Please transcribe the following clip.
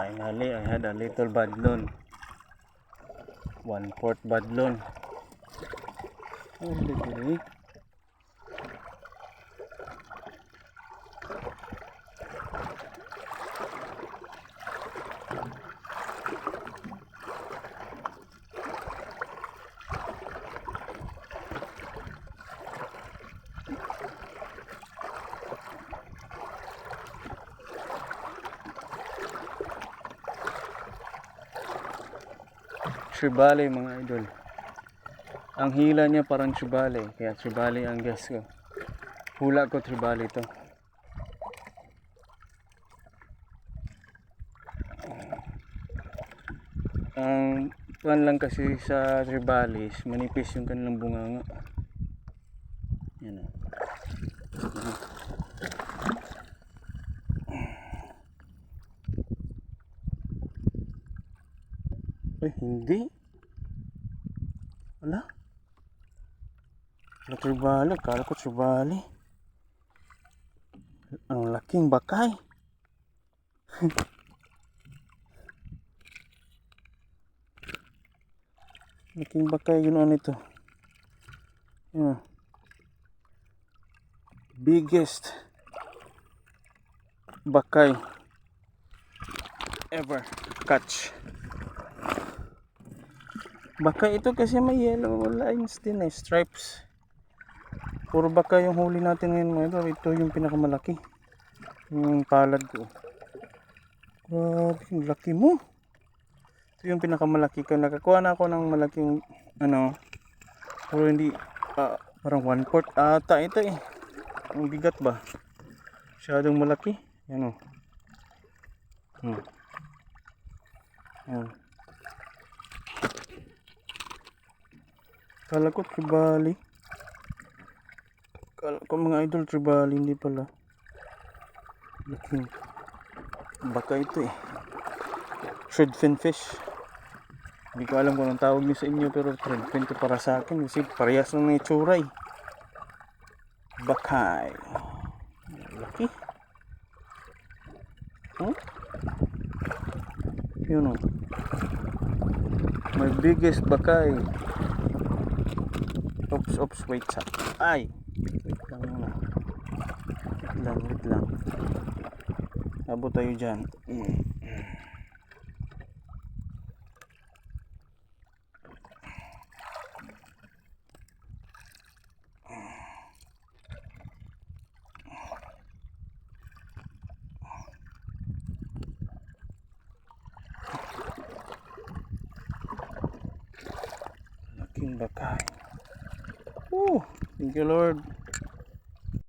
Finally, I had a little badlon. 1/4 badlon. Oh, dili. Tribali mga idol. Ang hila niya parang tribali, kaya tribali ang guess ko. Hula ko tribali to. Ang plan lang kasi sa tribalis, manipis yung kanilang bunganga. Yan o. Ay, hindi. Wala. Wala tribali. Kala ko tribali. Ang laking bakay. Laking bakay yun ito. Yun. Biggest bakay ever catch. Baka ito kasi may yellow lines din eh, stripes. Puro baka yung huli natin ngayon mga idol. Ito yung pinakamalaki. Yung palad ko. Grabe, yung laki mo. Ito yung pinakamalaki ko. Nakakuha na ako ng malaking ano. Pero hindi, parang 1/4 ata ito eh. Ang bigat ba? Masyadong malaki. Yan o. Yan. Kala ko tribali. Kala ko mga idol tribali, hindi pala. Laking baka ito eh. Threadfin fish. Hindi ko alam kung anong tawag niyo sa inyo, pero threadfin to para sa akin kasi parehas lang ng itsura eh. Bakay. Laki. Huh? Yun o. My biggest bakay. Oops, wait sa. Ay! Wait lang muna. Wait lang. Abot tayo dyan. Laking bakay. Thank you Lord.